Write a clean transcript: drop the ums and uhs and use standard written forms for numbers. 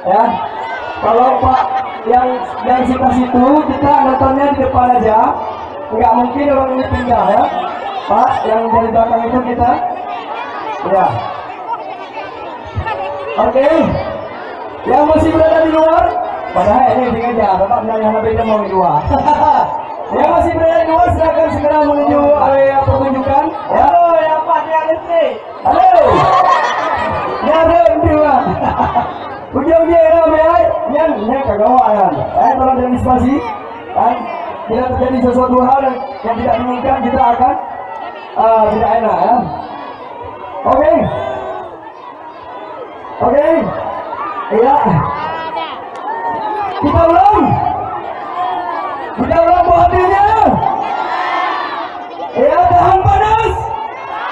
Ya. Kalau Pak yang sekitar situ kita nontonnya di depan aja, nggak mungkin orang ini pindah ya. Pak yang dari belakang itu kita, ya. Oke. Yang masih berada di luar, padahal ini sengaja, Bapak yang lebih mau di luar. Yang masih berada di luar silakan segera menuju area pertunjukan. Ya. Halo, ya Pak, dia listrik. Halo. Nyari dua. Ujung-ujungnya ramai, nyan kagawaran. Tolong diantisipasi. Kan bila terjadi sesuatu hal yang tidak diinginkan kita akan tidak enak ya. Oke. Oke. Iya. Kita ulang buah hatinya. Ya, tahan Pak.